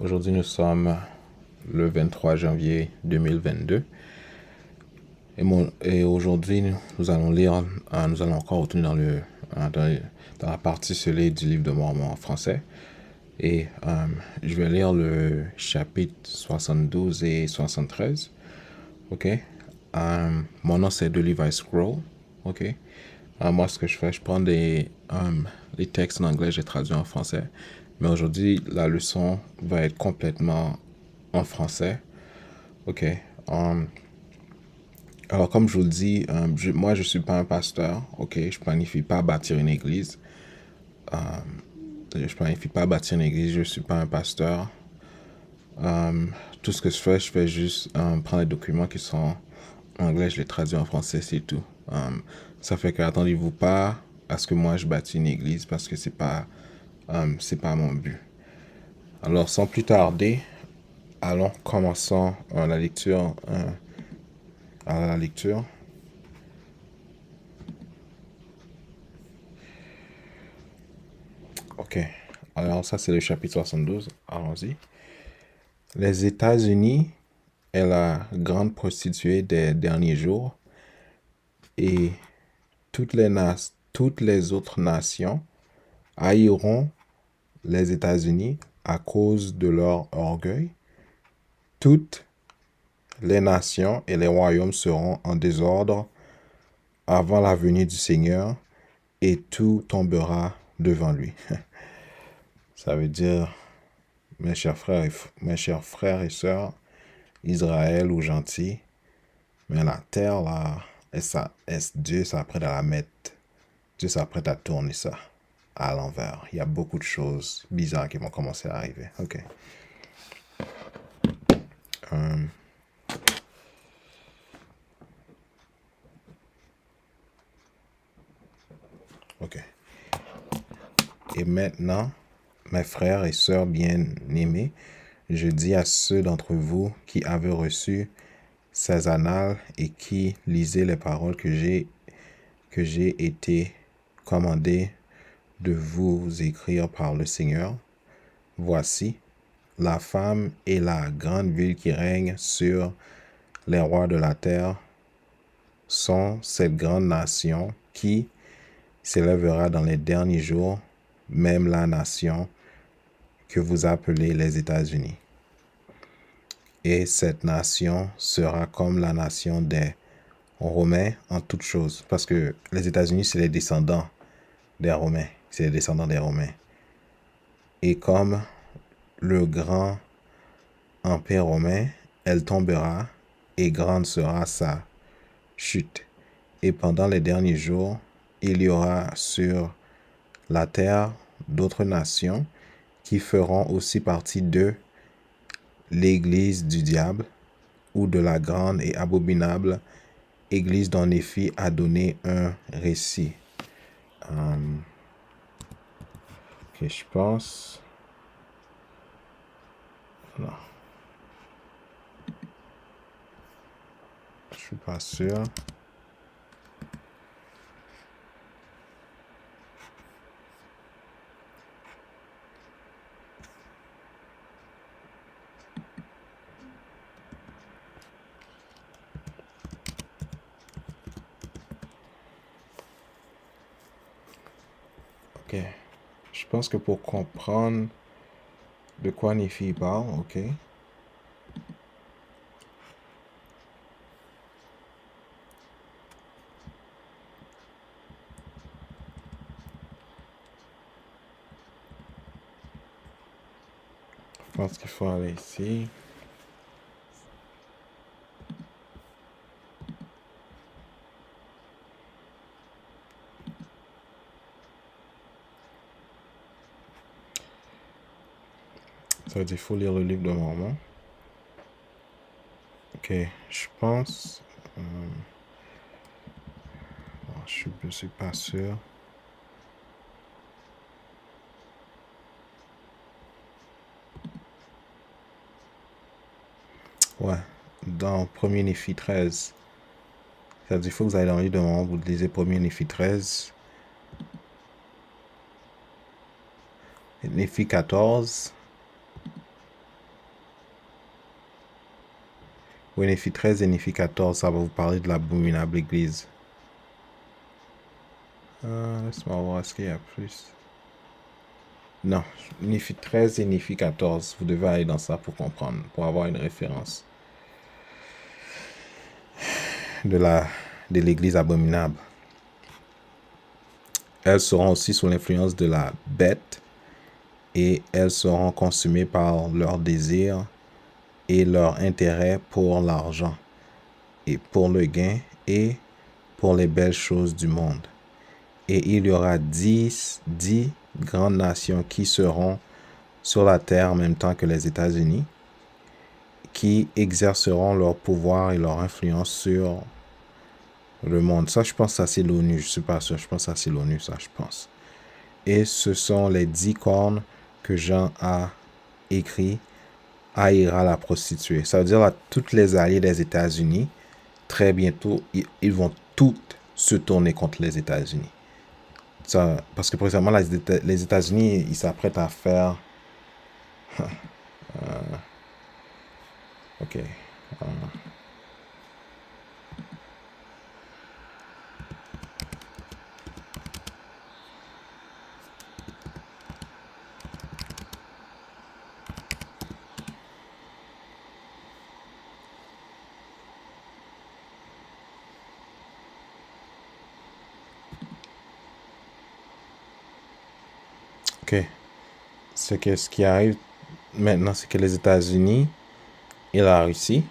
Aujourd'hui, nous sommes le 23 janvier 2022. Et aujourd'hui, nous allons lire, nous allons encore retourner dans la partie scellée du livre de Mormon en français. Et je vais lire le chapitre 72 et 73. OK? Mon nom, c'est de Levi Scroll. OK? Moi, ce que je fais, je prends les textes en anglais, je les traduis en français. Mais aujourd'hui, la leçon va être complètement en français. OK. Alors, comme je vous le dis, moi, je ne suis pas un pasteur. OK. Je ne planifie pas bâtir une église. Je ne planifie pas bâtir une église. Je ne suis pas un pasteur. Tout ce que je fais juste prendre les documents qui sont en anglais, je les traduis en français, c'est tout. Ça fait que attendez-vous pas à ce que moi je bâtis une église parce que c'est pas mon but. Alors, sans plus tarder, allons commençons la lecture. À la lecture. OK. Alors, ça, c'est le chapitre 72. Allons-y. Les États-Unis est la grande prostituée des derniers jours et toutes les autres nations haïront les États-Unis à cause de leur orgueil. Toutes les nations et les royaumes seront en désordre avant la venue du Seigneur et tout tombera devant lui. Ça veut dire, mes chers frères et sœurs, Israël ou gentils, mais la terre, là, Dieu s'apprête à la mettre, Dieu s'apprête à tourner ça à l'envers. Il y a beaucoup de choses bizarres qui vont commencer à arriver. OK. OK. Et maintenant, mes frères et sœurs bien-aimés, je dis à ceux d'entre vous qui avaient reçu ces annales et qui lisaient les paroles que j'ai été commandé de vous écrire par le Seigneur. Voici, la femme et la grande ville qui règne sur les rois de la terre sont cette grande nation qui s'élèvera dans les derniers jours, même la nation que vous appelez les États-Unis. Et cette nation sera comme la nation des Romains en toutes choses. Parce que les États-Unis, c'est les descendants des Romains. C'est les descendants des Romains. Et comme le grand empire romain, elle tombera et grande sera sa chute. Et pendant les derniers jours, il y aura sur la terre d'autres nations qui feront aussi partie de l'église du diable ou de la grande et abominable église dont Néphi a donné un récit. Ok, je pense. Non. Je suis pas sûr. Ok. Je pense que pour comprendre de quoi Néphi parle, ok. Je pense qu'il faut aller ici. Ça veut dire qu'il faut lire le livre de Mormon. Ok, je pense. Je ne suis pas sûr. Ouais, dans 1er Néphi 13. Ça veut dire qu'il faut que vous allez dans le livre de Mormon, vous lisez 1er Néphi 13. Néphi 14. Oui, Néphi 13 et Néphi 14, ça va vous parler de l'abominable église. Laisse-moi voir, est-ce qu'il y a plus? Non, Néphi 13 et Néphi 14, vous devez aller dans ça pour comprendre, pour avoir une référence de l'église abominable. Elles seront aussi sous l'influence de la bête et elles seront consumées par leurs désirs et leur intérêt pour l'argent et pour le gain et pour les belles choses du monde. Et il y aura 10 grandes nations qui seront sur la terre en même temps que les États-Unis, qui exerceront leur pouvoir et leur influence sur le monde. Ça, je pense que ça, c'est l'ONU. Je suis pas sûr. Je pense que ça, c'est l'ONU, ça, je pense. Et ce sont les 10 cornes que Jean a écrit haïra la prostituée. Ça veut dire là, toutes les alliées des États-Unis, très bientôt, ils vont toutes se tourner contre les États-Unis. Ça, parce que précisément, les États-Unis, ils s'apprêtent à faire... ok. Ok. Ce qui arrive maintenant, c'est que les États-Unis et la Russie,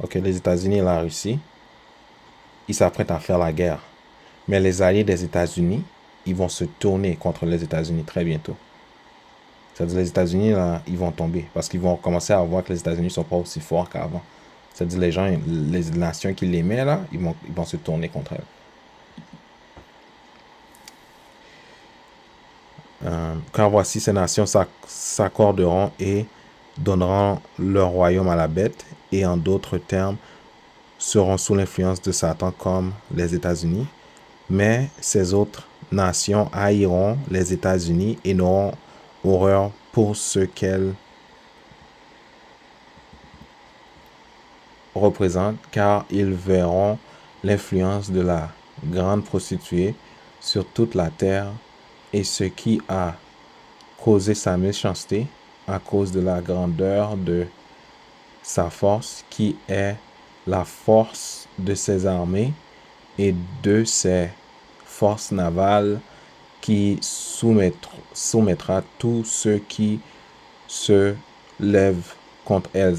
ok, les États-Unis et la Russie, ils s'apprêtent à faire la guerre. Mais les alliés des États-Unis, ils vont se tourner contre les États-Unis très bientôt. C'est-à-dire les États-Unis, là, ils vont tomber parce qu'ils vont commencer à voir que les États-Unis ne sont pas aussi forts qu'avant. C'est-à-dire les gens, les nations qui l'aimaient, là, ils vont se tourner contre elles. Quand voici ces nations s'accorderont et donneront leur royaume à la bête, et en d'autres termes, seront sous l'influence de Satan comme les États-Unis. Mais ces autres nations haïront les États-Unis et n'auront horreur pour ce qu'elles représentent, car ils verront l'influence de la grande prostituée sur toute la terre et ce qui a causé sa méchanceté à cause de la grandeur de sa force, qui est la force de ses armées et de ses forces navales, qui soumettra tous ceux qui se lèvent contre elles.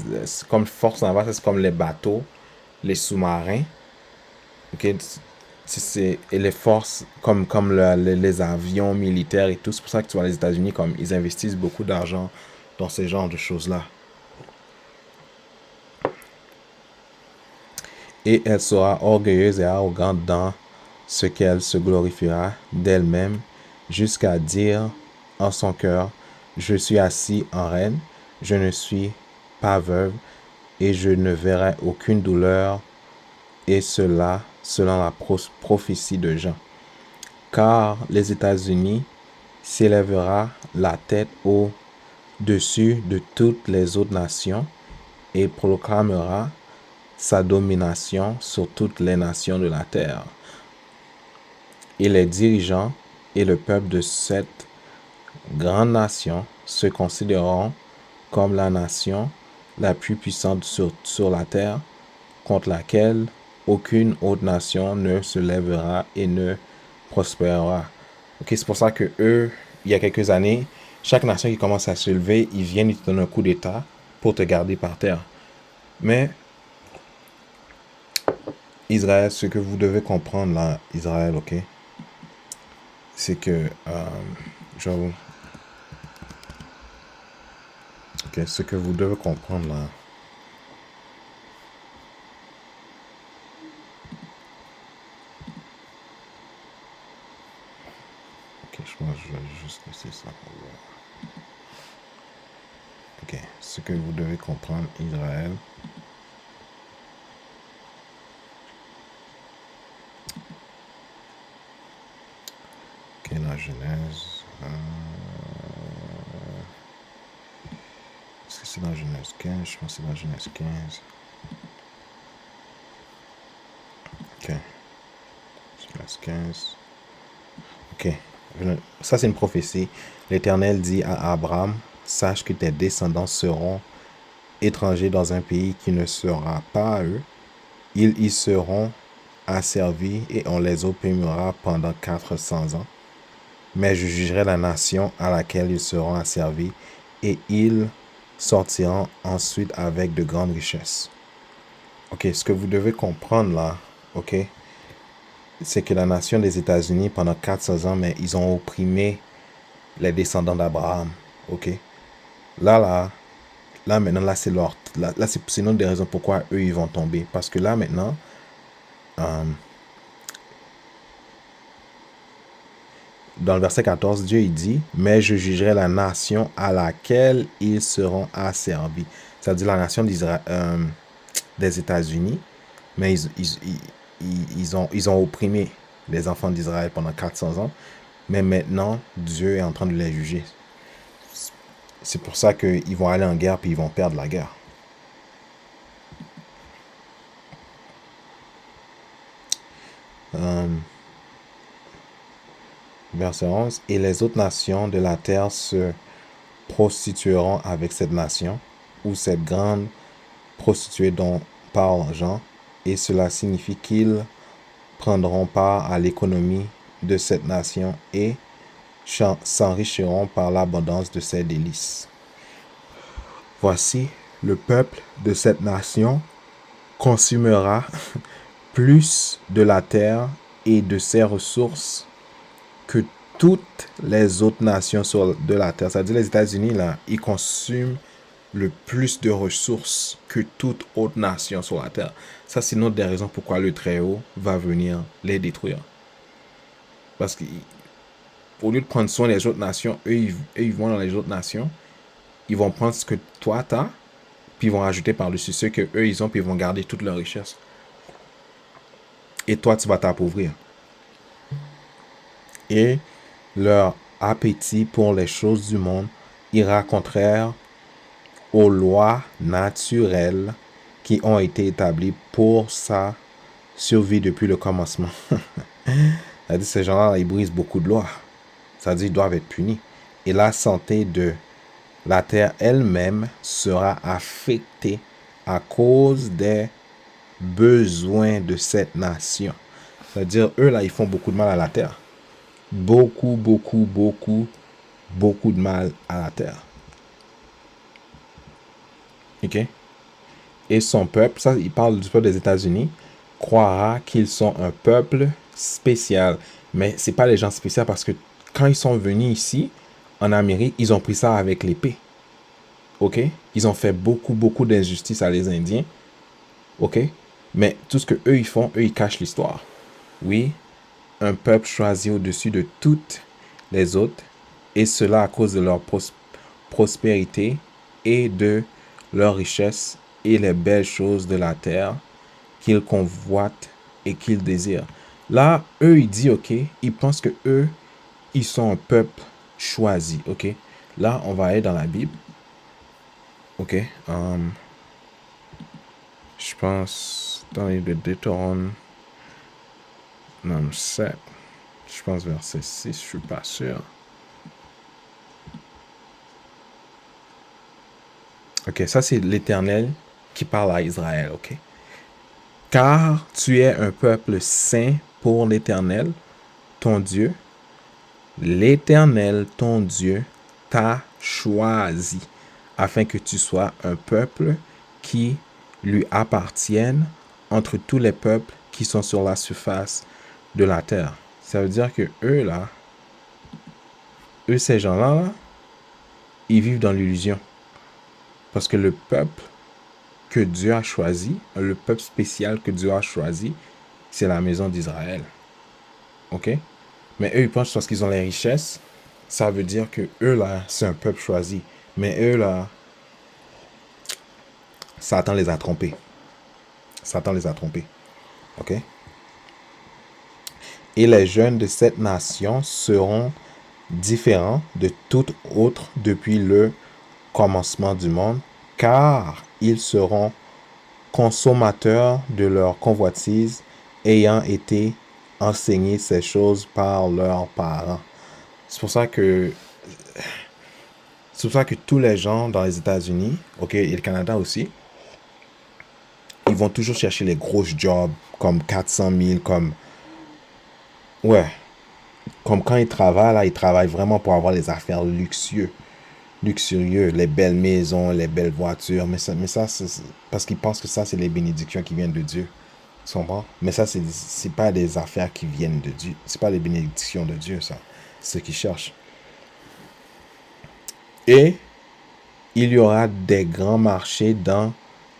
Comme force navale, c'est comme les bateaux, les sous-marins. Okay? Et les forces comme les avions militaires et tout. C'est pour ça que tu vois les États-Unis, comme ils investissent beaucoup d'argent dans ce genre de choses-là. Et elle sera orgueilleuse et arrogante dans ce qu'elle se glorifiera d'elle-même, jusqu'à dire en son cœur, je suis assis en reine, je ne suis pas veuve, et je ne verrai aucune douleur, et cela selon la prophétie de Jean. Car les États-Unis s'élèvera la tête au-dessus de toutes les autres nations, et proclamera sa domination sur toutes les nations de la terre. Et les dirigeants et le peuple de cette grande nation se considéreront comme la nation la plus puissante sur la terre, contre laquelle aucune autre nation ne se lèvera et ne prospérera. Okay, c'est pour ça que eux, il y a quelques années, chaque nation qui commence à se lever, ils viennent, ils te donnent un coup d'état pour te garder par terre. Mais Israël, ce que vous devez comprendre là, Israël, ok, c'est que ce que vous devez comprendre là, ok, je pense que je vais juste laisser ça. Ok, ce que vous devez comprendre, Israël, ok, la Genèse, est-ce que c'est dans Genèse 15. Je pense que c'est dans Genèse 15. Ok. Genèse 15. Ok. Ça, c'est une prophétie. L'Éternel dit à Abraham, sache que tes descendants seront étrangers dans un pays qui ne sera pas à eux. Ils y seront asservis et on les opprimera pendant 400 ans. Mais je jugerai la nation à laquelle ils seront asservis et ils sortiront ensuite avec de grandes richesses. Ok, ce que vous devez comprendre là, ok, c'est que la nation des États-Unis, pendant 400 ans, mais ils ont opprimé les descendants d'Abraham. Ok, là, maintenant, là, c'est leur. Là, c'est une autre des raisons pourquoi eux, ils vont tomber. Parce que là, maintenant, dans le verset 14, Dieu, il dit, mais je jugerai la nation à laquelle ils seront asservis. C'est-à-dire la nation des États-Unis, mais ils ont opprimé les enfants d'Israël pendant 400 ans. Mais maintenant, Dieu est en train de les juger. C'est pour ça qu'ils vont aller en guerre puis ils vont perdre la guerre. Verset 11. Et les autres nations de la terre se prostitueront avec cette nation, ou cette grande prostituée dont parle Jean, et cela signifie qu'ils prendront part à l'économie de cette nation et s'enrichiront par l'abondance de ses délices. Voici, le peuple de cette nation consumera plus de la terre et de ses ressources que toutes les autres nations de la terre. C'est-à-dire les États-Unis, là, ils consument le plus de ressources que toute autre nation sur la terre. Ça, c'est une autre des raisons pourquoi le Très-Haut va venir les détruire. Parce qu'au lieu de prendre soin des autres nations, eux, ils vont dans les autres nations, ils vont prendre ce que toi, t'as, puis ils vont rajouter par-dessus ce que eux, ils ont, puis ils vont garder toute leur richesse. Et toi, tu vas t'appauvrir. Et leur appétit pour les choses du monde ira contraire aux lois naturelles qui ont été établies pour sa survie depuis le commencement. C'est-à-dire ces gens-là, ils brisent beaucoup de lois. C'est-à-dire qu'ils doivent être punis. Et la santé de la terre elle-même sera affectée à cause des besoins de cette nation. C'est-à-dire, eux, là, ils font beaucoup de mal à la terre. Beaucoup de mal à la terre. Ok? Et son peuple, ça, il parle du peuple des États-Unis, croira qu'ils sont un peuple spécial. Mais c'est pas les gens spéciaux parce que quand ils sont venus ici, en Amérique, ils ont pris ça avec l'épée. Ok? Ils ont fait beaucoup d'injustices à les Indiens. Ok? Mais tout ce que eux ils font, eux ils cachent l'histoire. Oui, un peuple choisi au-dessus de toutes les autres, et cela à cause de leur prospérité et de leur richesse et les belles choses de la terre qu'ils convoitent et qu'ils désirent. Là, eux, ils disent, ok, ils pensent que eux, ils sont un peuple choisi, ok. Là, on va aller dans la Bible, ok. Je pense dans les Deutéronome 7, je pense verset 6, je suis pas sûr. Ok, ça c'est l'Éternel qui parle à Israël, ok. Car tu es un peuple saint pour l'Éternel, ton Dieu. L'Éternel, ton Dieu, t'a choisi afin que tu sois un peuple qui lui appartienne entre tous les peuples qui sont sur la surface de la terre. Ça veut dire que eux, là, ces gens-là, là, ils vivent dans l'illusion. Parce que le peuple que Dieu a choisi, le peuple spécial que Dieu a choisi, c'est la maison d'Israël. Ok? Mais eux, ils pensent parce qu'ils ont les richesses, ça veut dire que eux, là, c'est un peuple choisi. Mais eux, là, Satan les a trompés. Satan les a trompés. Ok? Et les jeunes de cette nation seront différents de tout autre depuis le commencement du monde. car ils seront consommateurs de leur convoitise, ayant été enseignés ces choses par leurs parents. C'est pour ça que tous les gens dans les États-Unis, ok, et le Canada aussi, ils vont toujours chercher les gros jobs comme 400 000, comme ouais, comme quand ils travaillent là, ils travaillent vraiment pour avoir les affaires luxurieux, les belles maisons, les belles voitures. Mais ça c'est parce qu'ils pensent que ça, c'est les bénédictions qui viennent de Dieu. Tu comprends? Mais ça, c'est pas des affaires qui viennent de Dieu. C'est pas les bénédictions de Dieu, ça. C'est ce qu'ils cherchent. Et il y aura des grands marchés dans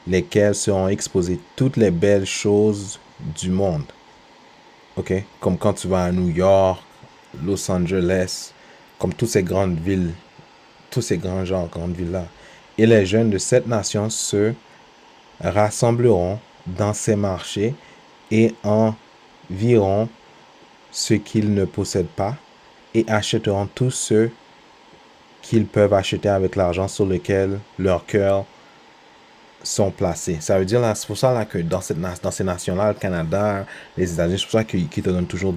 lesquels seront exposées toutes les belles choses du monde. OK? Comme quand tu vas à New York, Los Angeles, comme toutes ces grandes villes, tous ces grands genres, grandes villes-là. Et les jeunes de cette nation se rassembleront dans ces marchés et en viront ce qu'ils ne possèdent pas et achèteront tout ce qu'ils peuvent acheter avec l'argent sur lequel leurs cœurs sont placés. Ça veut dire là, c'est pour ça là que dans ces nations-là, le Canada, les États-Unis, c'est pour ça qu'ils te donnent toujours,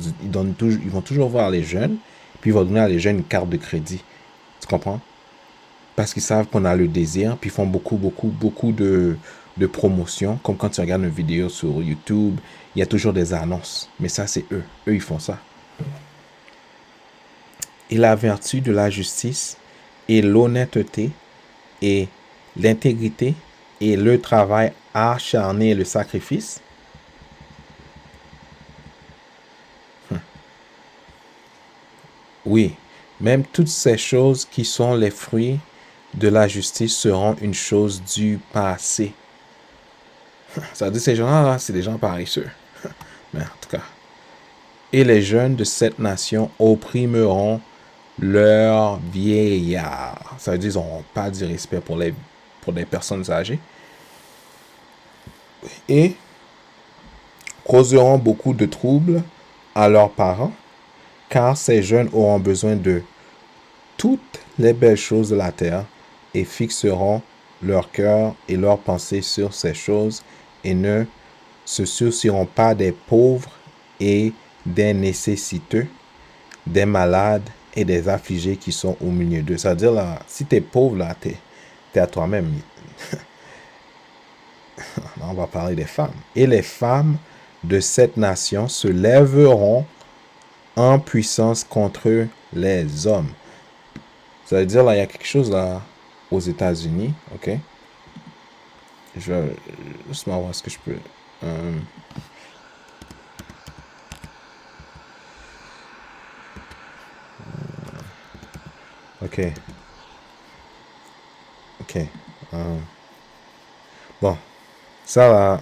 ils vont toujours voir les jeunes, puis ils vont donner à les jeunes une carte de crédit. Tu comprends? Parce qu'ils savent qu'on a le désir, puis ils font beaucoup de promotions. Comme quand tu regardes une vidéo sur YouTube, il y a toujours des annonces. Mais ça, c'est eux. Eux, ils font ça. Et la vertu de la justice et l'honnêteté et l'intégrité et le travail acharné et le sacrifice. Oui, même toutes ces choses qui sont les fruits de la justice seront une chose du passé. Ça veut dire que ces gens-là, c'est des gens paresseux. Mais en tout cas. Et les jeunes de cette nation opprimeront leurs vieillards. Ça veut dire qu'ils n'auront pas du respect pour les personnes âgées. Et causeront beaucoup de troubles à leurs parents, car ces jeunes auront besoin de toutes les belles choses de la terre et fixeront leur cœur et leurs pensées sur ces choses et ne se soucieront pas des pauvres et des nécessiteux, des malades et des affligés qui sont au milieu d'eux. C'est-à-dire, là, si tu es pauvre, là, tu es à toi-même. On va parler des femmes. Et les femmes de cette nation se lèveront en puissance contre les hommes. Ça veut dire, là, il y a quelque chose là aux États-Unis, ok? Je vais juste voir ce que je peux. Ok. Ok. Bon, ça là.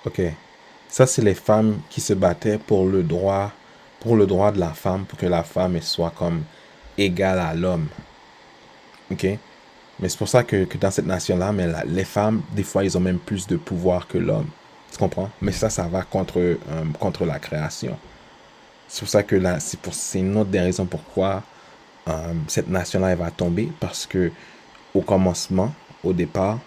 Ok. Ça, c'est les femmes qui se battaient pour le droit de la femme, pour que la femme soit comme égale à l'homme. Ok? Mais c'est pour ça que dans cette nation-là, mais les femmes, des fois, ils ont même plus de pouvoir que l'homme. Tu comprends? Mais ça va contre la création. C'est pour ça que là, c'est une autre des raisons pourquoi cette nation-là, elle va tomber. Parce que au commencement, au départ,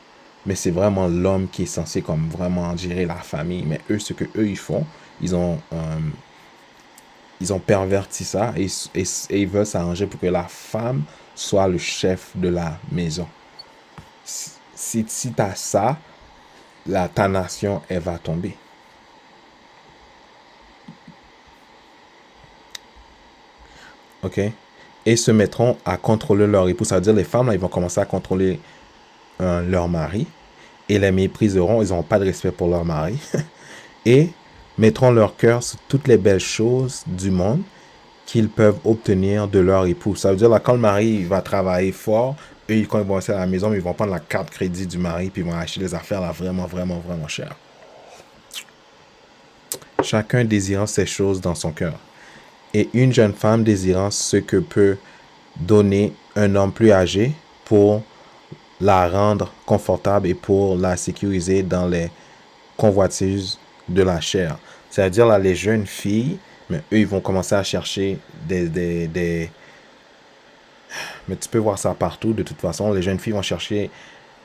mais c'est vraiment l'homme qui est censé comme vraiment gérer la famille. Mais eux, ce que eux, ils font, ils ont perverti ça et ils veulent s'arranger pour que la femme soit le chef de la maison. Si tu as ça, ta nation, elle va tomber. OK? Et se mettront à contrôler leur époux. Ça veut dire les femmes, là, ils vont commencer à contrôler leur mari et les mépriseront. Ils n'auront pas de respect pour leur mari. Et mettront leur cœur sur toutes les belles choses du monde qu'ils peuvent obtenir de leur époux. Ça veut dire, là, quand le mari va travailler fort, eux, quand ils vont rester à la maison, ils vont prendre la carte crédit du mari puis ils vont acheter des affaires là, vraiment, vraiment, vraiment chères. Chacun désirant ces choses dans son cœur. Et une jeune femme désirant ce que peut donner un homme plus âgé pour la rendre confortable et pour la sécuriser dans les convoitises de la chair. C'est-à-dire, là, les jeunes filles, mais eux, ils vont commencer à chercher des Mais tu peux voir ça partout. De toute façon, les jeunes filles vont chercher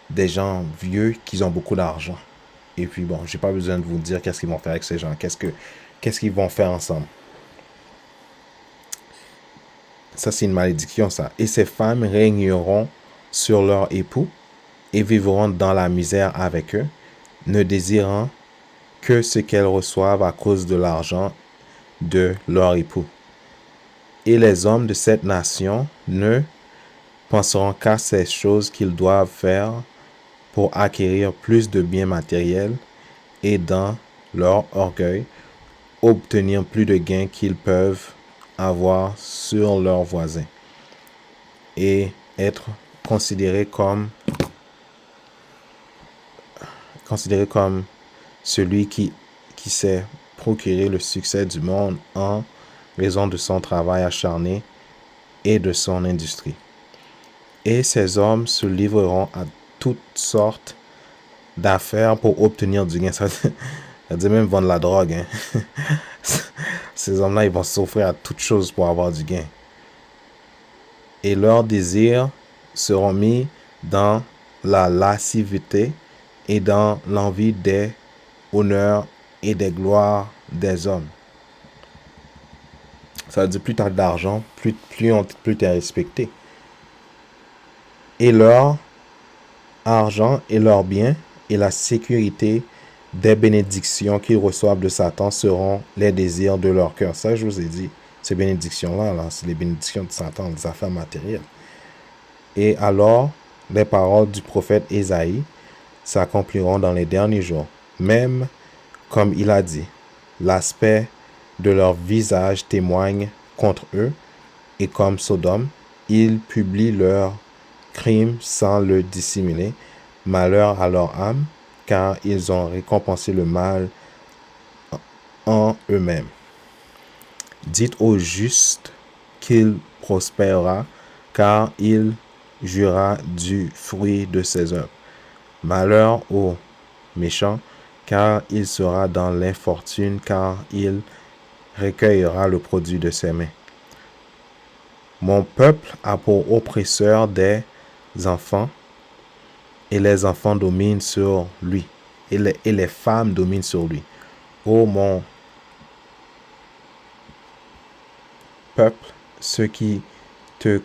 des gens vieux qui ont beaucoup d'argent. Et puis bon, j'ai pas besoin de vous dire qu'est-ce qu'ils vont faire avec ces gens. Qu'est-ce qu'ils vont faire ensemble. Ça, c'est une malédiction, ça. Et ces femmes régneront sur leurs époux et vivront dans la misère avec eux, ne désirant que ce qu'elles reçoivent à cause de l'argent de leur époux. Et les hommes de cette nation ne penseront qu'à ces choses qu'ils doivent faire pour acquérir plus de biens matériels et dans leur orgueil, obtenir plus de gains qu'ils peuvent avoir sur leurs voisins et être considérés comme celui qui s'est procuré le succès du monde en raison de son travail acharné et de son industrie. Et ces hommes se livreront à toutes sortes d'affaires pour obtenir du gain. Ça veut dire même vendre la drogue. Hein. Ces hommes-là, ils vont s'offrir à toutes choses pour avoir du gain. Et leurs désirs seront mis dans la lascivité et dans l'envie des honneurs et des gloires des hommes. Ça veut dire plus tu as d'argent, plus tu es respecté. Et leur argent et leurs biens et la sécurité des bénédictions qu'ils reçoivent de Satan seront les désirs de leur cœur. Ça, je vous ai dit, ces bénédictions-là, c'est les bénédictions de Satan, les affaires matérielles. Et alors, les paroles du prophète Ésaïe s'accompliront dans les derniers jours. Même comme il a dit, l'aspect de leur visage témoigne contre eux, et comme Sodome, ils publient leurs crimes sans le dissimuler. Malheur à leur âme, car ils ont récompensé le mal en eux-mêmes. Dites au juste qu'il prospérera, car il jouira du fruit de ses œuvres. Malheur au méchant, car il sera dans l'infortune, car il recueillera le produit de ses mains. Mon peuple a pour oppresseur des enfants, et les enfants dominent sur lui, et les femmes dominent sur lui. Ô mon peuple, ceux qui te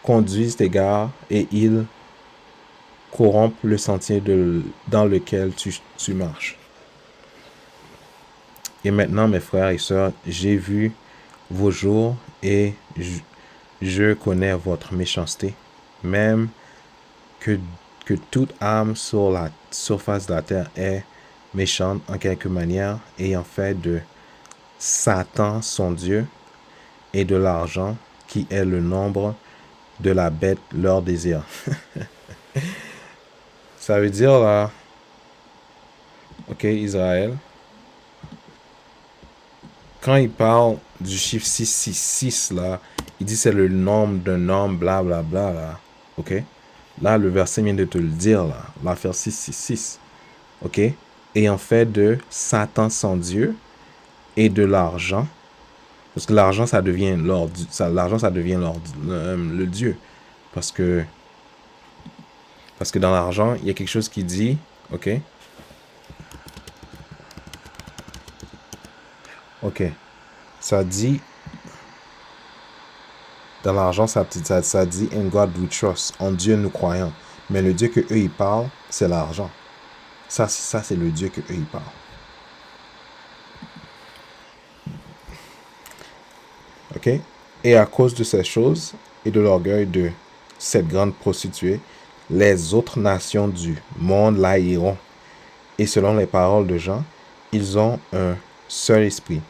conduisent t'égarent, et ils corrompent le sentier dans lequel tu marches. Et maintenant, mes frères et sœurs, j'ai vu vos jours et je connais votre méchanceté, même que toute âme sur la surface de la terre est méchante en quelque manière, ayant fait de Satan son Dieu et de l'argent qui est le nombre de la bête leur désir. Ça veut dire là, ok, Israël, quand il parle du chiffre 666 là, il dit c'est le nombre d'un homme, blablabla bla, bla, là, ok? Là, le verset vient de te le dire là, l'affaire 666, ok? Ayant fait de Satan son Dieu et de l'argent, parce que l'argent ça devient le Dieu, parce que dans l'argent il y a quelque chose qui dit, ok, ça dit dans l'argent ça dit in God we trust, en Dieu nous croyons, mais le Dieu que eux ils parlent c'est l'argent. Ça c'est le Dieu que eux ils parlent. Ok? Et à cause de ces choses et de l'orgueil de cette grande prostituée, les autres nations du monde la haïront. Et selon les paroles de Jean, ils ont un seul esprit.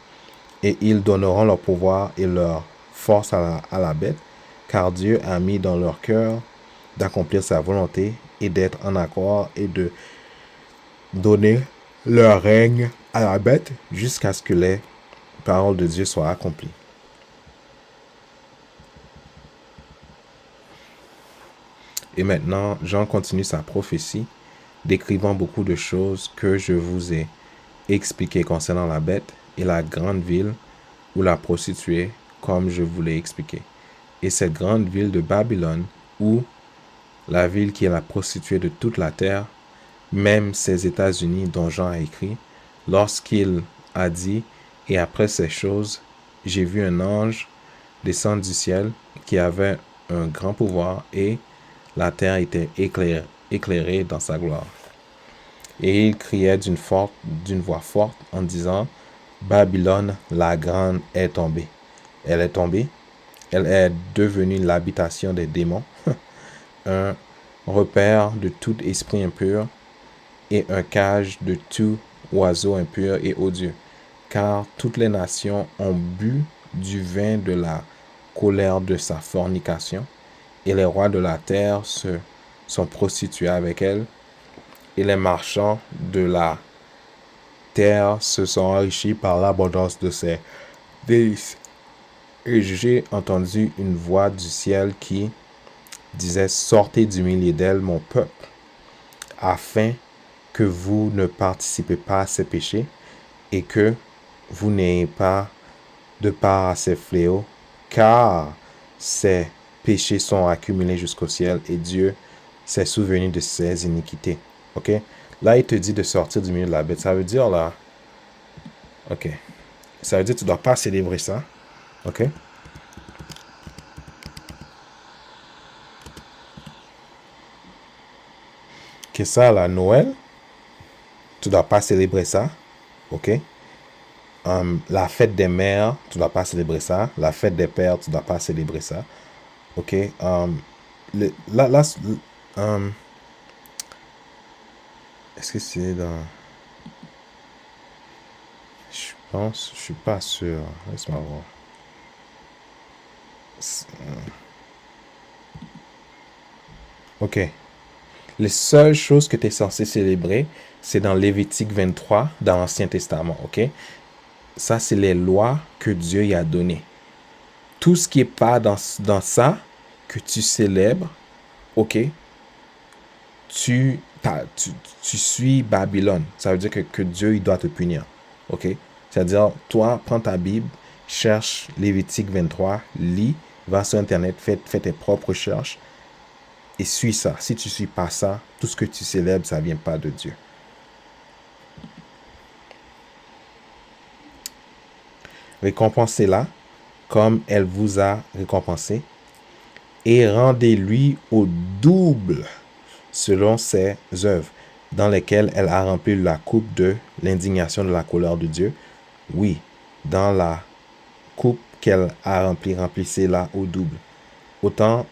Et ils donneront leur pouvoir et leur force à la bête, car Dieu a mis dans leur cœur d'accomplir sa volonté et d'être en accord et de donner leur règne à la bête jusqu'à ce que les paroles de Dieu soient accomplies. Et maintenant, Jean continue sa prophétie, décrivant beaucoup de choses que je vous ai expliquées concernant la bête et la grande ville ou la prostituée, comme je vous l'ai expliqué. Et cette grande ville de Babylone, ou la ville qui est la prostituée de toute la terre, même ces États-Unis dont Jean a écrit, lorsqu'il a dit, et après ces choses, j'ai vu un ange descendre du ciel qui avait un grand pouvoir et la terre était éclairée dans sa gloire. Et il criait d'une voix forte en disant, Babylone la grande est tombée. Elle est tombée. Elle est devenue l'habitation des démons, un repère de tout esprit impur et un cage de tout oiseau impur et odieux. Car toutes les nations ont bu du vin de la colère de sa fornication, et les rois de la terre se sont prostitués avec elle, et les marchands de la terre se sont enrichis par l'abondance de ses délices. Et j'ai entendu une voix du ciel qui disait, sortez du milieu d'elle, mon peuple, afin que vous ne participez pas à ses péchés et que vous n'ayez pas de part à ses fléaux, car ses péchés sont accumulés jusqu'au ciel et Dieu s'est souvenu de ses iniquités. Ok? Là, il te dit de sortir du milieu de la bête. Ça veut dire là, ok. Ça veut dire que tu ne dois pas célébrer ça. Ok? Que ça, la Noël, tu ne dois pas célébrer ça. Ok? La fête des mères, tu ne dois pas célébrer ça. La fête des pères, tu ne dois pas célébrer ça. Ok? Là, est-ce que c'est dans... Je pense, je suis pas sûr. Laisse-moi voir. Ok. Les seules choses que tu es censé célébrer, c'est dans Lévitique 23, dans l'Ancien Testament. Ok? Ça, c'est les lois que Dieu y a données. Tout ce qui n'est pas dans ça, que tu célèbres, ok? Tu suis Babylone. Ça veut dire que Dieu, il doit te punir. Ok? C'est-à-dire, toi, prends ta Bible, cherche Lévitique 23, lis, va sur Internet, fais tes propres recherches et suis ça. Si tu ne suis pas ça, tout ce que tu célèbres, ça ne vient pas de Dieu. Récompensez-la comme elle vous a récompensé et rendez-lui au double selon ses œuvres, dans lesquelles elle a rempli la coupe de l'indignation de la colère de Dieu. Oui, dans la coupe qu'elle a remplie, remplissez-la au double. Autant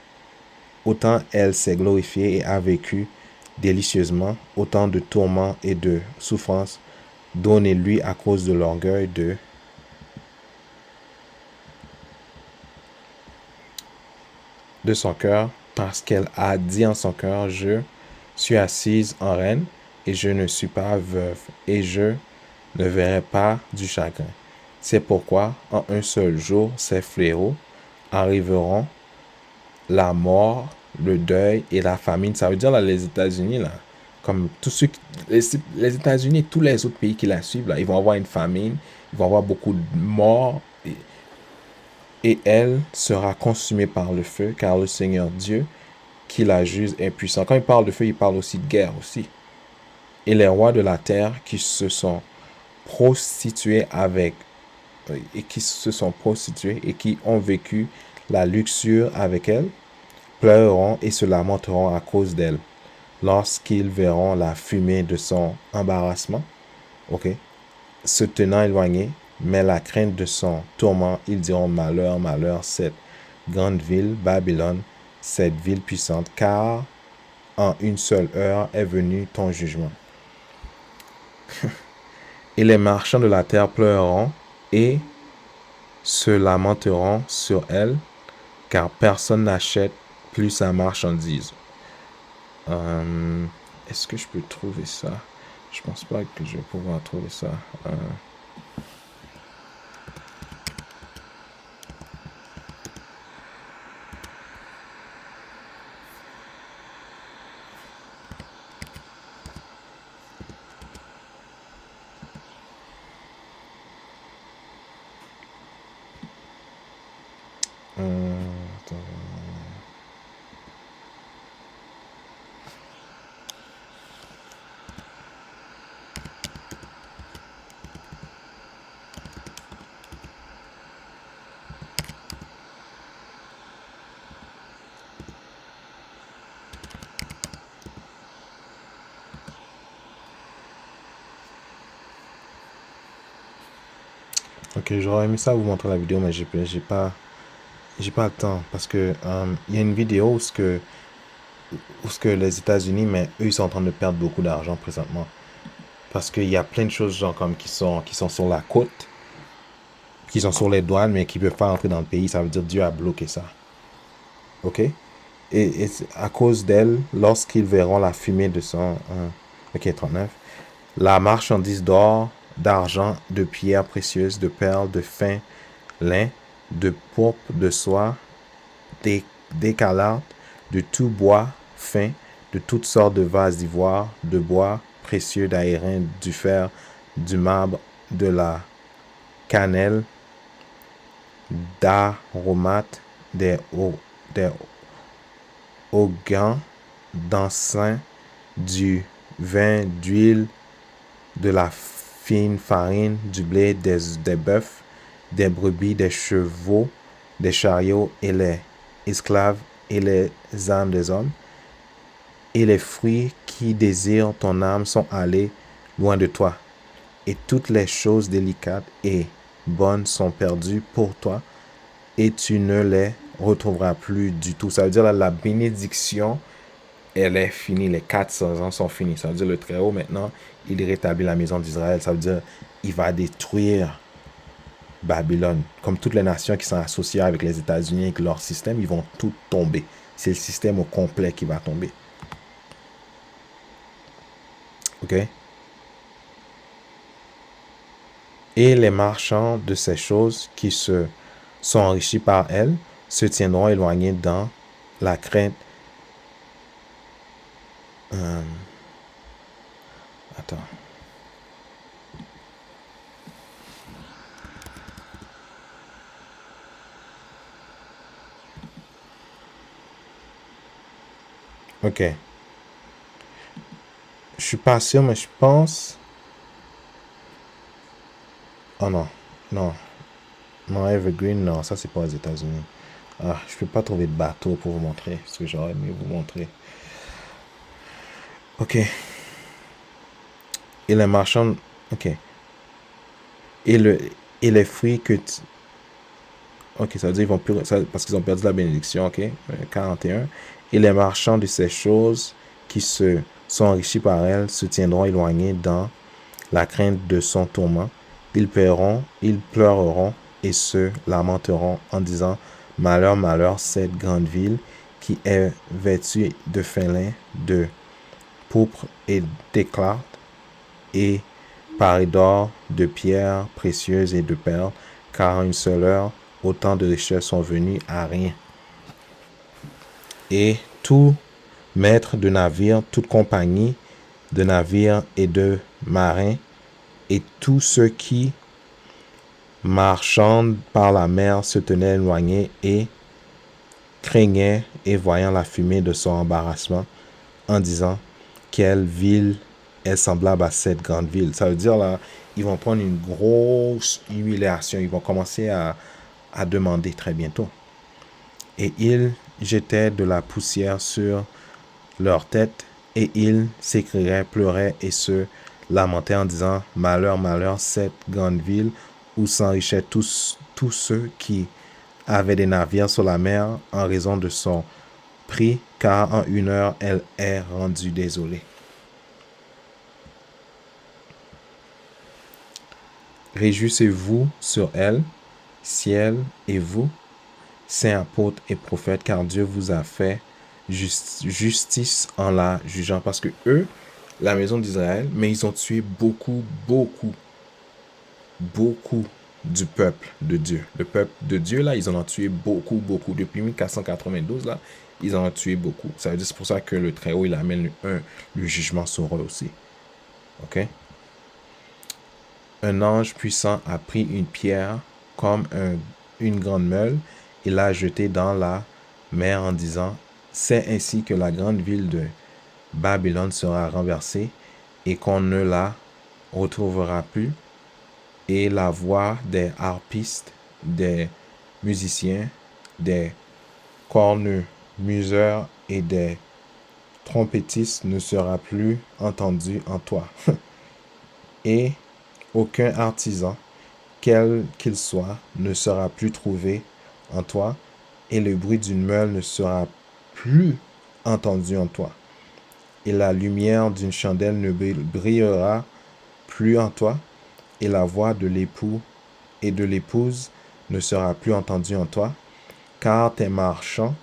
elle s'est glorifiée et a vécu délicieusement, autant de tourments et de souffrances donnez-lui à cause de l'orgueil de son cœur, parce qu'elle a dit en son cœur, je suis assise en reine et je ne suis pas veuve et je ne verrai pas du chagrin. C'est pourquoi en un seul jour ces fléaux arriveront, la mort, le deuil et la famine. Ça veut dire là les États-Unis là, comme tous ceux les États-Unis et tous les autres pays qui la suivent là, ils vont avoir une famine, ils vont avoir beaucoup de morts et elle sera consumée par le feu, car le Seigneur Dieu qui la juge est puissant. Quand il parle de feu, il parle aussi de guerre aussi. Et les rois de la terre qui se sont prostitués et qui ont vécu la luxure avec elle, pleureront et se lamenteront à cause d'elle lorsqu'ils verront la fumée de son embarrassement, ok, se tenant éloigné, mais la crainte de son tourment, ils diront malheur, malheur, cette grande ville, Babylone, cette ville puissante, car en une seule heure est venu ton jugement. Et les marchands de la terre pleureront et se lamenteront sur elle, car personne n'achète plus sa marchandise. Est-ce que je peux trouver ça? Je pense pas que je vais pouvoir trouver ça. Attends. Ok, j'aurais aimé ça vous montrer la vidéo, mais j'ai pas le temps. Parce que il y a une vidéo où ce que les États-Unis, mais eux, ils sont en train de perdre beaucoup d'argent présentement. Parce qu'il y a plein de choses, genre, comme qui sont sur la côte, qui sont sur les douanes, mais qui ne peuvent pas entrer dans le pays. Ça veut dire Dieu a bloqué ça. Ok? Et à cause d'elle, lorsqu'ils verront la fumée de son... ok, 39. La marchandise d'or, d'argent, de pierres précieuses, de perles, de fin lin, de pourpre, de soie, d'écarlate, de tout bois fin, de toutes sortes de vases d'ivoire, de bois précieux, d'airain, du fer, du marbre, de la cannelle, d'aromates, des onguents, d'encens, du vin, d'huile, de la fine farine, du blé, des bœufs, des brebis, des chevaux, des chariots et les esclaves et les âmes des hommes. Et les fruits qui désirent ton âme sont allés loin de toi. Et toutes les choses délicates et bonnes sont perdues pour toi et tu ne les retrouveras plus du tout. Ça veut dire la bénédiction, elle est finie. Les 400 ans sont finis. Ça veut dire le Très-Haut, maintenant, il rétablit la maison d'Israël. Ça veut dire il va détruire Babylone. Comme toutes les nations qui sont associées avec les États-Unis, avec leur système, ils vont tout tomber. C'est le système au complet qui va tomber. OK? Et les marchands de ces choses qui se sont enrichis par elles se tiendront éloignés dans la crainte. Attends. OK. Je suis pas sûr, mais je pense... Oh non. Non. Non, Evergreen, non. Ça, c'est pas aux États-Unis. Ah, je peux pas trouver de bateau pour vous montrer ce que j'aurais aimé vous montrer. OK. Et les marchands... OK. Et, et les fruits que... OK, ça veut dire qu'ils vont plus... parce qu'ils ont perdu la bénédiction. OK. 41. Et les marchands de ces choses qui se sont enrichis par elles se tiendront éloignés dans la crainte de son tourment. Ils pleureront et se lamenteront en disant: Malheur, malheur, cette grande ville qui est vêtue de fin lin, de pourpre et d'éclate, et parée d'or, de pierres précieuses et de perles, car en une seule heure, autant de richesses sont venues à rien. Et tout maître de navire, toute compagnie de navires et de marins, et tous ceux qui marchandent par la mer se tenaient éloignés et craignaient, et voyant la fumée de son embarrassement, en disant: quelle ville est semblable à cette grande ville. Ça veut dire là, ils vont prendre une grosse humiliation. Ils vont commencer à demander très bientôt. Et ils jetaient de la poussière sur leur tête, et ils s'écriaient, pleuraient et se lamentaient en disant: Malheur, malheur, cette grande ville où s'enrichaient tous ceux qui avaient des navires sur la mer en raison de son prix, car en une heure elle est rendue désolée. Réjouissez-vous sur elle, ciel et vous, saints apôtres et prophètes, car Dieu vous a fait justice en la jugeant. Parce que eux, la maison d'Israël, mais ils ont tué beaucoup du peuple de Dieu. Le peuple de Dieu, là, ils en ont tué beaucoup. Depuis 1492, là, ils en ont tué beaucoup. Ça veut dire, c'est pour ça que le Très-Haut, il amène le jugement sur eux aussi. OK? Un ange puissant a pris une pierre comme une grande meule et l'a jetée dans la mer en disant: c'est ainsi que la grande ville de Babylone sera renversée et qu'on ne la retrouvera plus. Et la voix des harpistes, des musiciens, des cornemuseurs et des trompettistes ne sera plus entendue en toi. Et aucun artisan quel qu'il soit, ne sera plus trouvé en toi, et le bruit d'une meule ne sera plus entendu en toi. Et la lumière d'une chandelle ne brillera plus en toi, et la voix de l'époux et de l'épouse ne sera plus entendue en toi, car tes marchands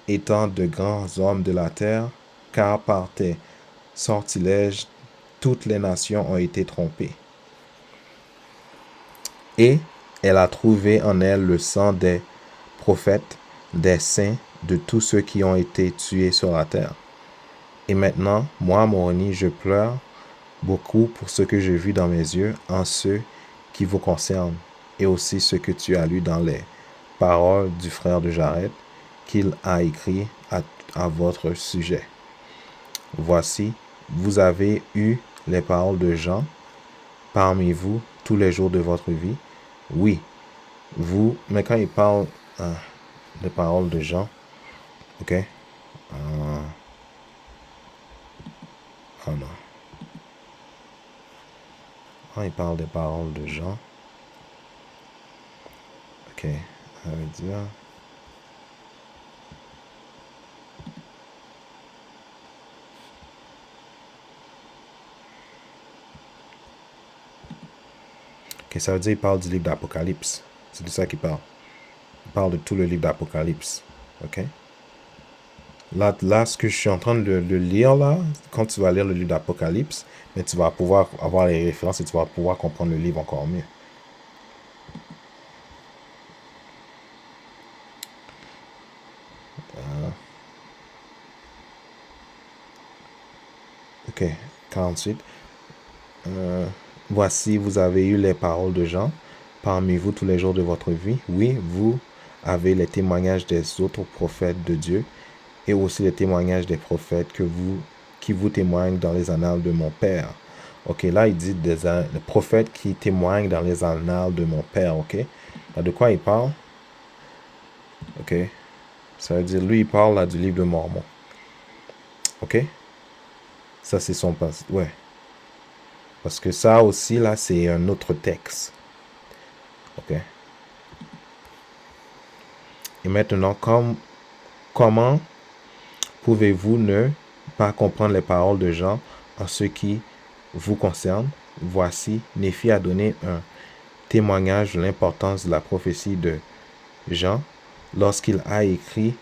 étant de grands hommes de la terre, car par tes sortilèges toutes les nations ont été trompées. Et elle a trouvé en elle le sang des prophètes, des saints, de tous ceux qui ont été tués sur la terre. Et maintenant, moi, Moroni, je pleure beaucoup pour ce que j'ai vu dans mes yeux en ce qui vous concerne, et aussi ce que tu as lu dans les paroles du frère de Jared, qu'il a écrit à votre sujet. Voici, vous avez eu les paroles de Jean parmi vous tous les jours de votre vie. Oui, vous, mais quand il parle des paroles de Jean, ok? Oh non. Quand il parle des paroles de Jean, ok, ça veut dire... Ok, ça veut dire qu'il parle du livre d'Apocalypse. C'est de ça qu'il parle. Il parle de tout le livre d'Apocalypse. Ok? Là, ce que je suis en train de le lire, là, quand tu vas lire le livre d'Apocalypse, mais tu vas pouvoir avoir les références et tu vas pouvoir comprendre le livre encore mieux. Ok, 48. Voici, vous avez eu les paroles de Jean parmi vous tous les jours de votre vie. Oui, vous avez les témoignages des autres prophètes de Dieu et aussi les témoignages des prophètes qui vous témoignent dans les annales de mon Père. Ok, là, il dit des prophètes qui témoignent dans les annales de mon Père. Ok, là, de quoi il parle? Ok, ça veut dire, lui, il parle là du livre de Mormon. Ok, ça, c'est son passé. Ouais. Parce que ça aussi, là, c'est un autre texte. Ok. Et maintenant, comment pouvez-vous ne pas comprendre les paroles de Jean en ce qui vous concerne? Voici, Néphi a donné un témoignage de l'importance de la prophétie de Jean lorsqu'il a écrit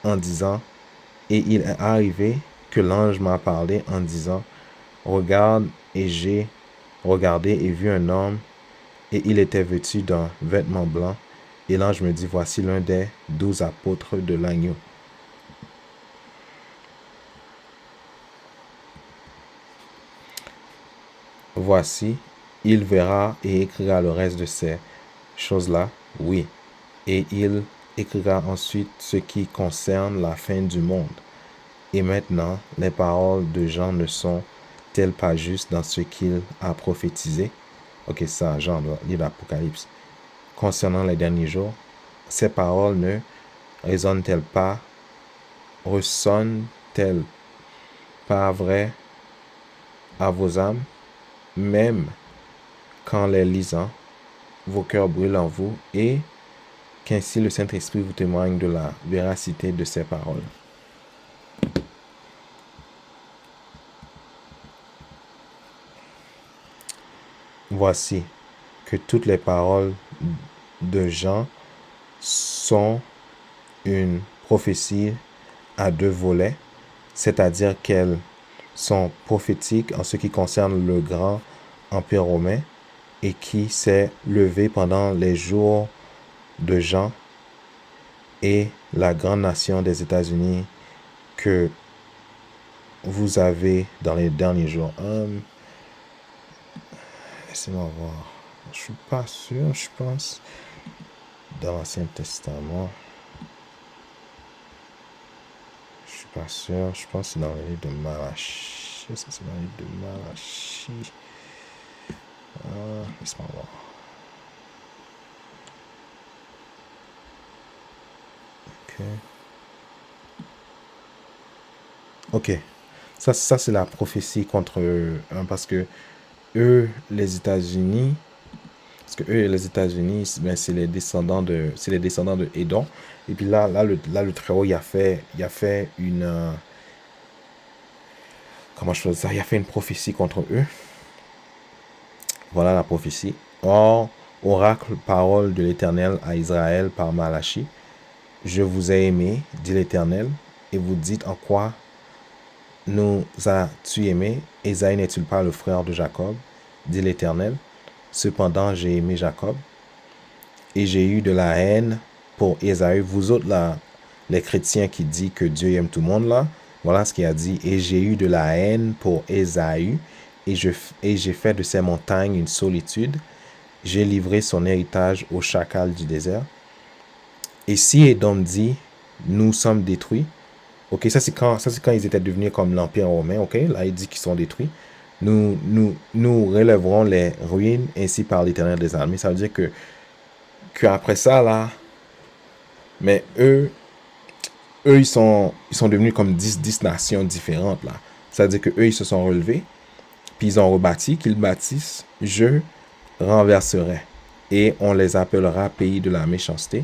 en disant, et il est arrivé que l'ange m'a parlé en disant, regarde, et j'ai regardé et vu un homme, et il était vêtu d'un vêtement blanc, et l'ange me dit, voici l'un des 12 apôtres de l'agneau. Voici, il verra et écrira le reste de ces choses-là, oui, et il écrira ensuite ce qui concerne la fin du monde. Et maintenant, les paroles de Jean ne sont-elles pas justes dans ce qu'il a prophétisé? Ok, ça, Jean, livre d'Apocalypse. Concernant les derniers jours, ces paroles ne résonnent-elles pas, ressonnent-elles pas vraies à vos âmes, même qu'en les lisant, vos cœurs brûlent en vous, et qu'ainsi le Saint-Esprit vous témoigne de la véracité de ces paroles. Voici que toutes les paroles de Jean sont une prophétie à deux volets, c'est-à-dire qu'elles sont prophétiques en ce qui concerne le grand empire romain et qui s'est levé pendant les jours de Jean et la grande nation des États-Unis que vous avez dans les derniers jours. Laissez-moi voir. Je suis pas sûr, je pense. Dans l'Ancien Testament. Je suis pas sûr. Je pense que c'est dans le livre de Malachie. Ça, c'est dans le livre de Malachie. Laisse-moi voir. Ok. Ça c'est la prophétie contre eux. Parce que eux, les États-Unis, Parce que eux, les États-Unis, ben, c'est les descendants de Édom. Et puis là, le Très-Haut, il a fait une, comment je fais ça? Il a fait une prophétie contre eux. Voilà la prophétie. Or, oracle, parole de l'Éternel à Israël par Malachi. Je vous ai aimé, dit l'Éternel, et vous dites en quoi nous as-tu aimé? Ésaü n'est-il pas le frère de Jacob? Dit l'Éternel. Cependant, j'ai aimé Jacob, et j'ai eu de la haine pour Ésaü. Vous autres, là, les chrétiens qui disent que Dieu aime tout le monde, là, voilà ce qu'il a dit. Et j'ai eu de la haine pour Ésaü, et j'ai fait de ces montagnes une solitude. J'ai livré son héritage au chacal du désert. Et si Édom dit, nous sommes détruits, ok, ça c'est quand ils étaient devenus comme l'Empire romain, ok, là il dit qu'ils sont détruits. Nous relèverons les ruines ainsi par l'Éternel des armées. Ça veut dire que après ça, là, mais eux ils sont devenus comme 10 nations différentes, là. Ça veut dire que eux ils se sont relevés, puis ils ont rebâti, qu'ils bâtissent, je renverserai. Et on les appellera pays de la méchanceté,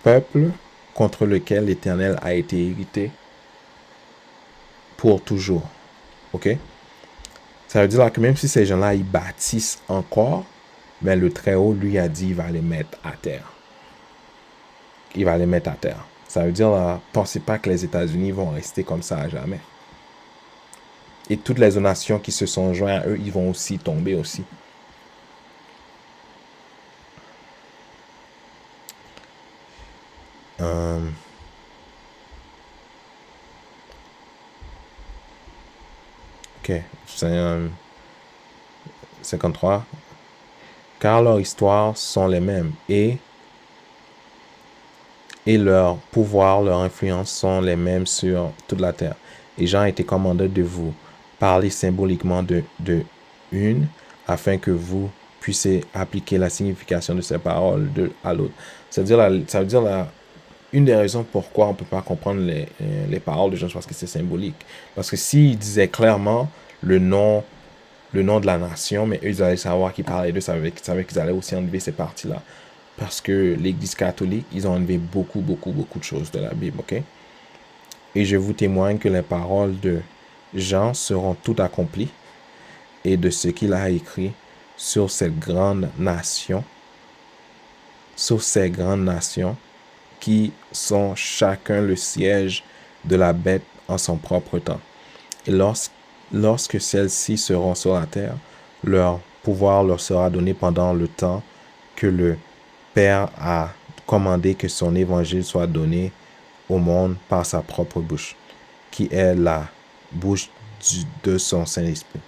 peuple contre lequel l'Éternel a été irrité pour toujours. Ok? Ça veut dire là que même si ces gens-là, ils bâtissent encore, ben le Très-Haut, lui, a dit, il va les mettre à terre. Il va les mettre à terre. Ça veut dire là, pensez pas que les États-Unis vont rester comme ça à jamais. Et toutes les nations qui se sont joints à eux, ils vont aussi tomber aussi. Ok, c'est 53. Car leurs histoires sont les mêmes et leur pouvoir, leur influence sont les mêmes sur toute la terre. Et Jean a été commandé de vous parler symboliquement de une, afin que vous puissiez appliquer la signification de ces paroles à l'autre. Ça veut dire une des raisons pourquoi on ne peut pas comprendre les paroles de Jean, parce que c'est symbolique. Parce que s'il disait clairement le nom de la nation, mais eux, ils allaient savoir qu'ils parlaient d'eux, ils savaient qu'ils allaient aussi enlever ces parties-là. Parce que l'Église catholique, ils ont enlevé beaucoup, beaucoup, beaucoup de choses de la Bible, ok? Et je vous témoigne que les paroles de Jean seront toutes accomplies et de ce qu'il a écrit sur cette grande nation, qui sont chacun le siège de la bête en son propre temps. Et lorsque celles-ci seront sur la terre, leur pouvoir leur sera donné pendant le temps que le Père a commandé que son évangile soit donné au monde par sa propre bouche, qui est la bouche de son Saint-Esprit,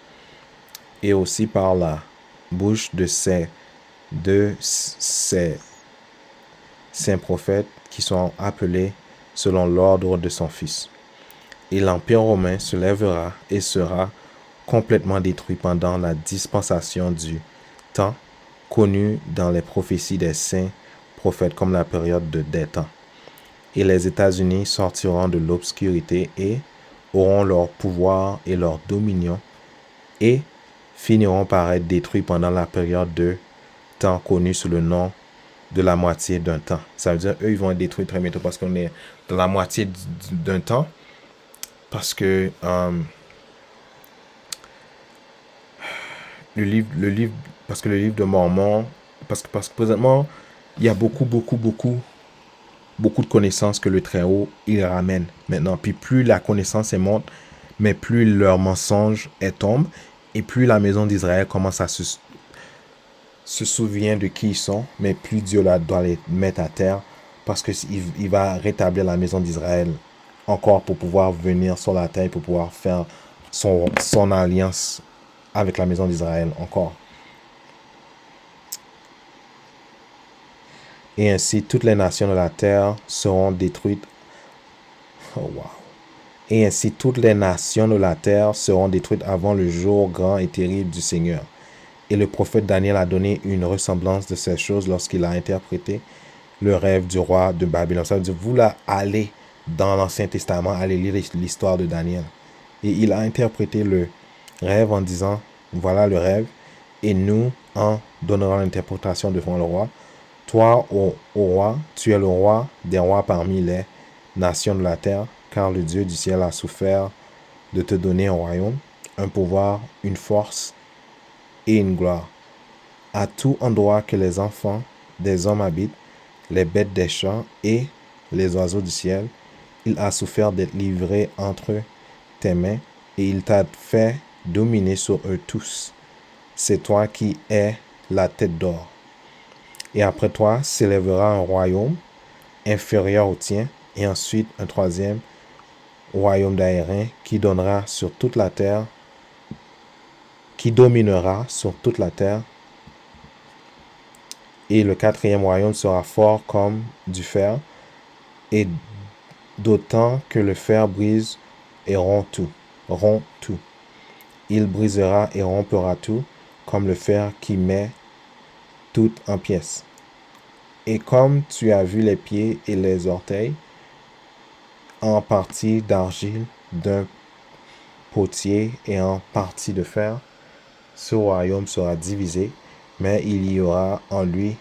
et aussi par la bouche de ses saints prophètes qui sont appelés selon l'ordre de son Fils. Et l'Empire romain se lèvera et sera complètement détruit pendant la dispensation du temps connue dans les prophéties des saints prophètes comme la période des temps. Et les États-Unis sortiront de l'obscurité et auront leur pouvoir et leur dominion et finiront par être détruits pendant la période de temps connue sous le nom de la moitié d'un temps. Ça veut dire eux, ils vont être détruits très bientôt parce qu'on est dans la moitié d'un temps. Parce que parce que le livre de Mormon, parce que présentement, il y a beaucoup de connaissances que le Très-Haut, il ramène maintenant. Puis plus la connaissance est monte, mais plus leur mensonge est tombe, et plus la maison d'Israël commence à se souvient de qui ils sont, mais plus Dieu doit les mettre à terre, parce qu'il va rétablir la maison d'Israël encore pour pouvoir venir sur la terre, pour pouvoir faire son alliance avec la maison d'Israël encore. Et ainsi, toutes les nations de la terre seront détruites. Oh, wow. Et ainsi, toutes les nations de la terre seront détruites avant le jour grand et terrible du Seigneur. Et le prophète Daniel a donné une ressemblance de ces choses lorsqu'il a interprété le rêve du roi de Babylone. Ça veut dire, vous là, allez dans l'Ancien Testament, allez lire l'histoire de Daniel. Et il a interprété le rêve en disant, voilà le rêve, et nous en donnera l'interprétation devant le roi. Toi, ô roi, tu es le roi des rois parmi les nations de la terre, car le Dieu du ciel a souffert de te donner un royaume, un pouvoir, une force et une gloire. À tout endroit que les enfants des hommes habitent, les bêtes des champs et les oiseaux du ciel, il a souffert d'être livré entre tes mains, et il t'a fait dominer sur eux tous. C'est toi qui es la tête d'or. Et après toi s'élèvera un royaume inférieur au tien, et ensuite un troisième royaume d'airain qui dominera sur toute la terre, et le quatrième royaume sera fort comme du fer, et d'autant que le fer brise et rompt tout. Il brisera et rompera tout, comme le fer qui met tout en pièces. Et comme tu as vu les pieds et les orteils, en partie d'argile d'un potier et en partie de fer, ce royaume sera divisé, mais il y aura en lui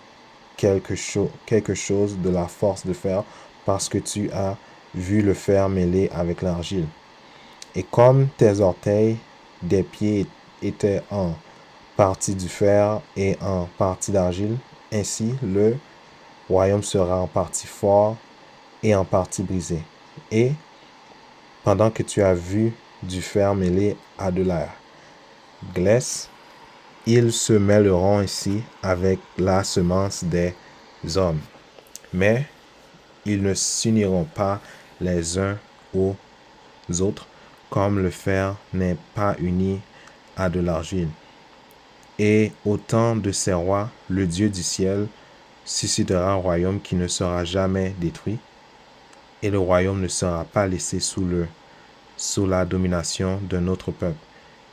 quelque chose de la force de fer, parce que tu as vu le fer mêlé avec l'argile. Et comme tes orteils des pieds étaient en partie du fer et en partie d'argile, ainsi le royaume sera en partie fort et en partie brisé. Et pendant que tu as vu du fer mêlé à de la glaise, ils se mêleront ainsi avec la semence des hommes. Mais ils ne s'uniront pas les uns aux autres, comme le fer n'est pas uni à de l'argile. Et au temps de ces rois, le Dieu du ciel suscitera un royaume qui ne sera jamais détruit, et le royaume ne sera pas laissé sous la domination d'un autre peuple,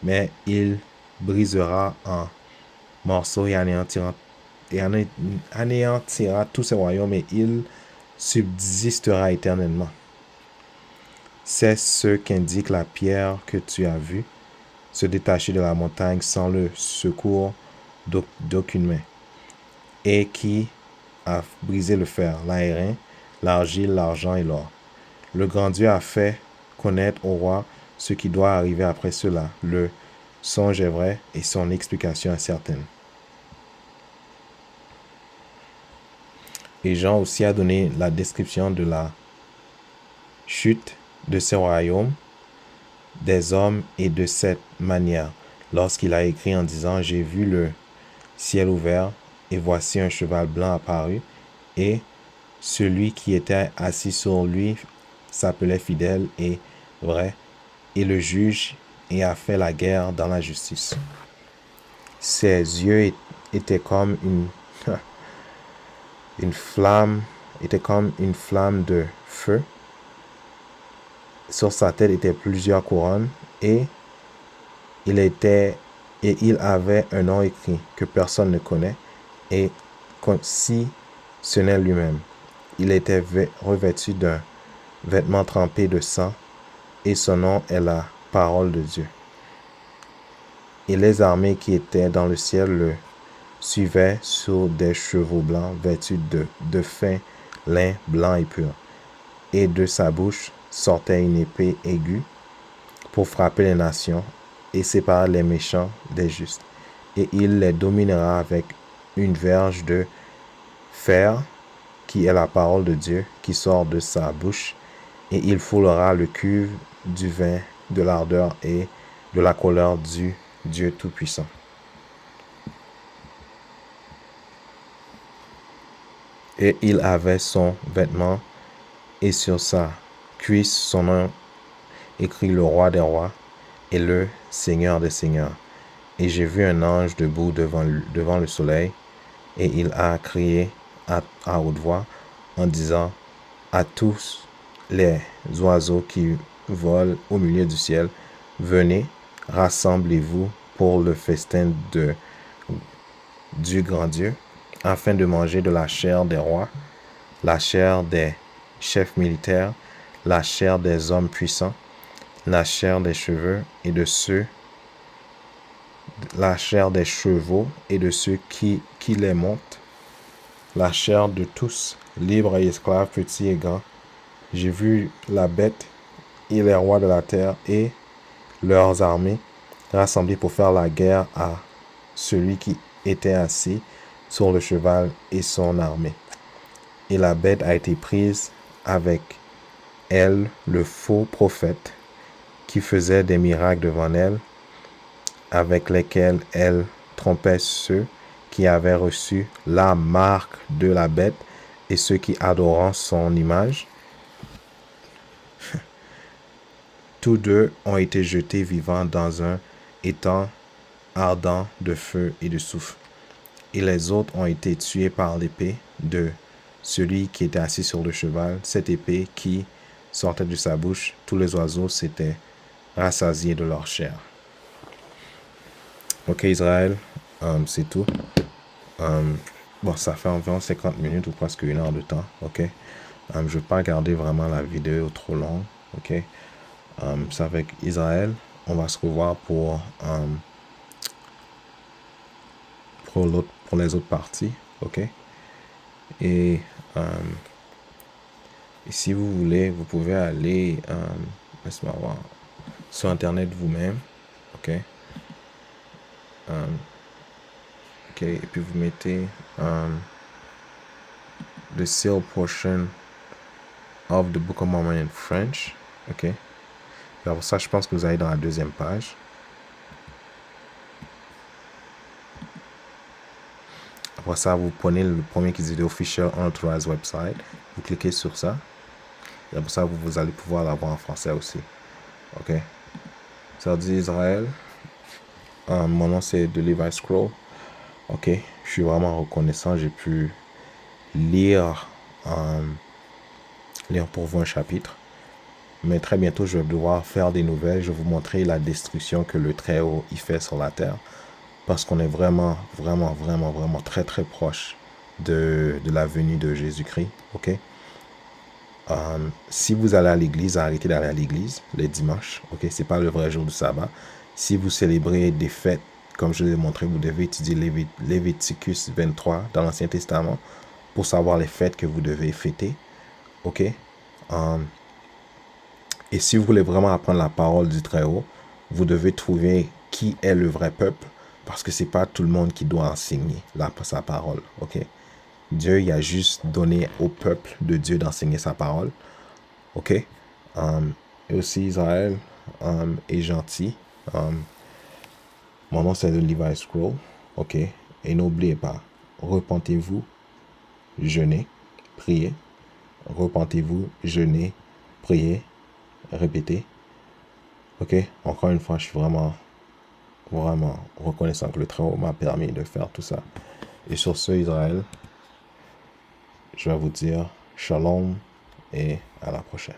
mais il brisera en morceaux et anéantira tous ces royaumes, et il subsistera éternellement. C'est ce qu'indique la pierre que tu as vue se détacher de la montagne sans le secours d'aucune main, et qui a brisé le fer, l'airain, l'argile, l'argent et l'or. Le grand Dieu a fait connaître au roi ce qui doit arriver après cela. Le songe est vrai et son explication est certaine. Et Jean aussi a donné la description de la chute de ces royaumes des hommes et de cette manière, lorsqu'il a écrit en disant: j'ai vu le ciel ouvert, et voici un cheval blanc apparu, et celui qui était assis sur lui s'appelait Fidèle et Vrai, et le juge, et a fait la guerre dans la justice. Ses yeux étaient comme une flamme de feu. Sur sa tête étaient plusieurs couronnes, et il avait un nom écrit que personne ne connaît, et si ce n'est lui-même. Il était revêtu d'un vêtement trempé de sang, et son nom est la parole de Dieu. Et les armées qui étaient dans le ciel le suivaient sur des chevaux blancs vêtus de fin lin blanc et pur. Et de sa bouche sortait une épée aiguë pour frapper les nations et séparer les méchants des justes. Et il les dominera avec une verge de fer, qui est la parole de Dieu, qui sort de sa bouche, et il foulera le cuve du vin de l'ardeur et de la colère du Dieu Tout-Puissant. Et il avait son vêtement, et sur sa cuisse son nom écrit: le roi des rois et le Seigneur des seigneurs. Et j'ai vu un ange debout devant le soleil, et il a crié à haute voix en disant à tous les oiseaux qui volent au milieu du ciel: venez, rassemblez-vous pour le festin du grand Dieu, afin de manger de la chair des rois, la chair des chefs militaires, la chair des hommes puissants, la chair des cheveux et de ceux la chair des chevaux et de ceux qui les montent, la chair de tous, libres et esclaves, petits et grands. J'ai vu la bête et les rois de la terre et leurs armées rassemblés pour faire la guerre à celui qui était assis sur le cheval et son armée. Et la bête a été prise avec elle, le faux prophète, qui faisait des miracles devant elle, avec lesquels elle trompait ceux qui avaient reçu la marque de la bête et ceux qui adorant son image. Tous deux ont été jetés vivants dans un étang ardent de feu et de soufre. Et les autres ont été tués par l'épée de celui qui était assis sur le cheval. Cette épée qui sortait de sa bouche, tous les oiseaux s'étaient rassasiés de leur chair. Ok, Israël, c'est tout. Bon, ça fait environ 50 minutes ou presque 1 heure de temps. Ok. Je ne vais pas garder vraiment la vidéo trop longue. Ok. C'est avec Israël. On va se revoir pour les autres parties. Ok. Et si vous voulez, vous pouvez aller, laisse-moi voir, sur Internet vous-même. Ok. Ok. Et puis vous mettez the seal portion of the Book of Mormon in French. Ok. Et après ça, je pense que vous allez dans la deuxième page. Après ça, vous prenez le premier qui dit The Official Unauthorized Website. Vous cliquez sur ça. Et après ça, vous allez pouvoir l'avoir en français aussi. Ok. Ça dit Israël. Mon nom c'est The Levi Scroll. Ok. Je suis vraiment reconnaissant. J'ai pu lire pour vous un chapitre. Mais très bientôt, je vais devoir faire des nouvelles. Je vais vous montrer la destruction que le Très-Haut y fait sur la terre. Parce qu'on est vraiment très très proche de la venue de Jésus-Christ. Ok. Si vous allez à l'église, arrêtez d'aller à l'église les dimanches. Ok. C'est pas le vrai jour du sabbat. Si vous célébrez des fêtes, comme je l'ai montré, vous devez étudier Léviticus 23 dans l'Ancien Testament pour savoir les fêtes que vous devez fêter. Ok. Et si vous voulez vraiment apprendre la parole du Très-Haut, vous devez trouver qui est le vrai peuple, parce que c'est pas tout le monde qui doit enseigner sa parole. Ok. Dieu, il a juste donné au peuple de Dieu d'enseigner sa parole. Ok. Et aussi Israël est gentil. Mon nom c'est The Levi Scroll. Ok. Et n'oubliez pas, repentez-vous, jeûnez, priez. Repentez-vous, jeûnez, priez, répétez. Ok. Encore une fois, je suis vraiment reconnaissant que le Très-Haut m'a permis de faire tout ça. Et sur ce, Israël, je vais vous dire shalom et à la prochaine.